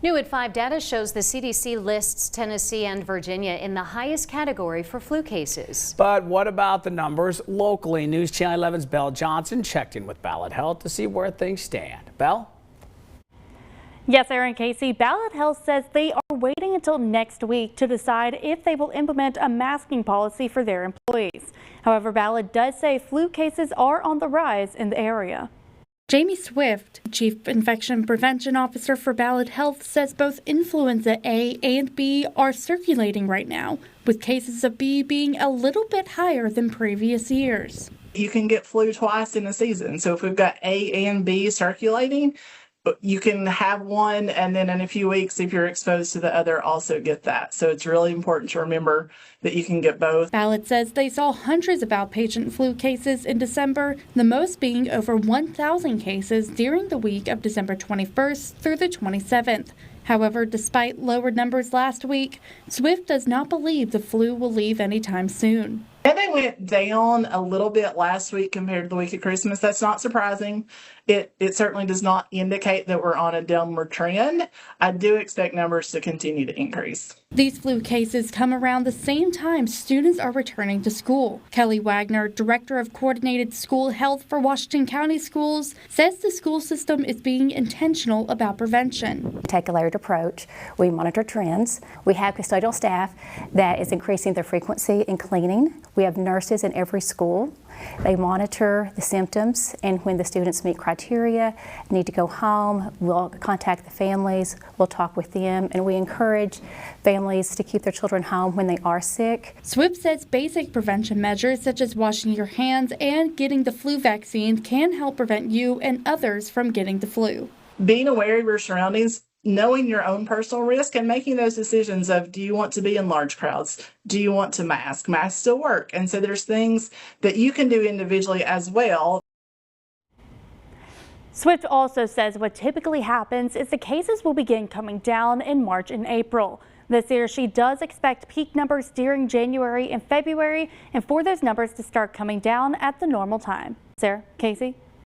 New at 5 data shows the CDC lists Tennessee and Virginia in the highest category for flu cases. But what about the numbers locally? News Channel 11's Belle Johnson checked in with Ballad Health to see where things stand. Belle? Yes, Aaron, Casey, Ballad Health says they are waiting until next week to decide if they will implement a masking policy for their employees. However, Ballad does say flu cases are on the rise in the area. Jamie Swift, Chief Infection Prevention Officer for Ballad Health, says both influenza A and B are circulating right now, with cases of B being a little bit higher than previous years. You can get flu twice in a season. So if we've got A and B circulating, you can have one and then in a few weeks, if you're exposed to the other, also get that. So it's really important to remember that you can get both. Ballad says they saw hundreds of outpatient flu cases in December, the most being over 1,000 cases during the week of December 21st through the 27th. However, despite lower numbers last week, Swift does not believe the flu will leave anytime soon. And they went down a little bit last week compared to the week of Christmas. That's not surprising. It certainly does not indicate that we're on a downward trend. I do expect numbers to continue to increase. These flu cases come around the same time students are returning to school. Kelly Wagner, Director of Coordinated School Health for Washington County Schools, says the school system is being intentional about prevention. Take a layered approach. We monitor trends. We have custodial staff that is increasing their frequency in cleaning. We have nurses in every school. They monitor the symptoms, and when the students meet criteria, need to go home, we'll contact the families, we'll talk with them, and we encourage families to keep their children home when they are sick. Swift says basic prevention measures such as washing your hands and getting the flu vaccine can help prevent you and others from getting the flu. Being aware of your surroundings, knowing your own personal risk and making those decisions of, do you want to be in large crowds? Do you want to mask? Masks still work. And so there's things that you can do individually as well. Swift also says what typically happens is the cases will begin coming down in March and April. This year, she does expect peak numbers during January and February, and for those numbers to start coming down at the normal time. Sarah, Casey?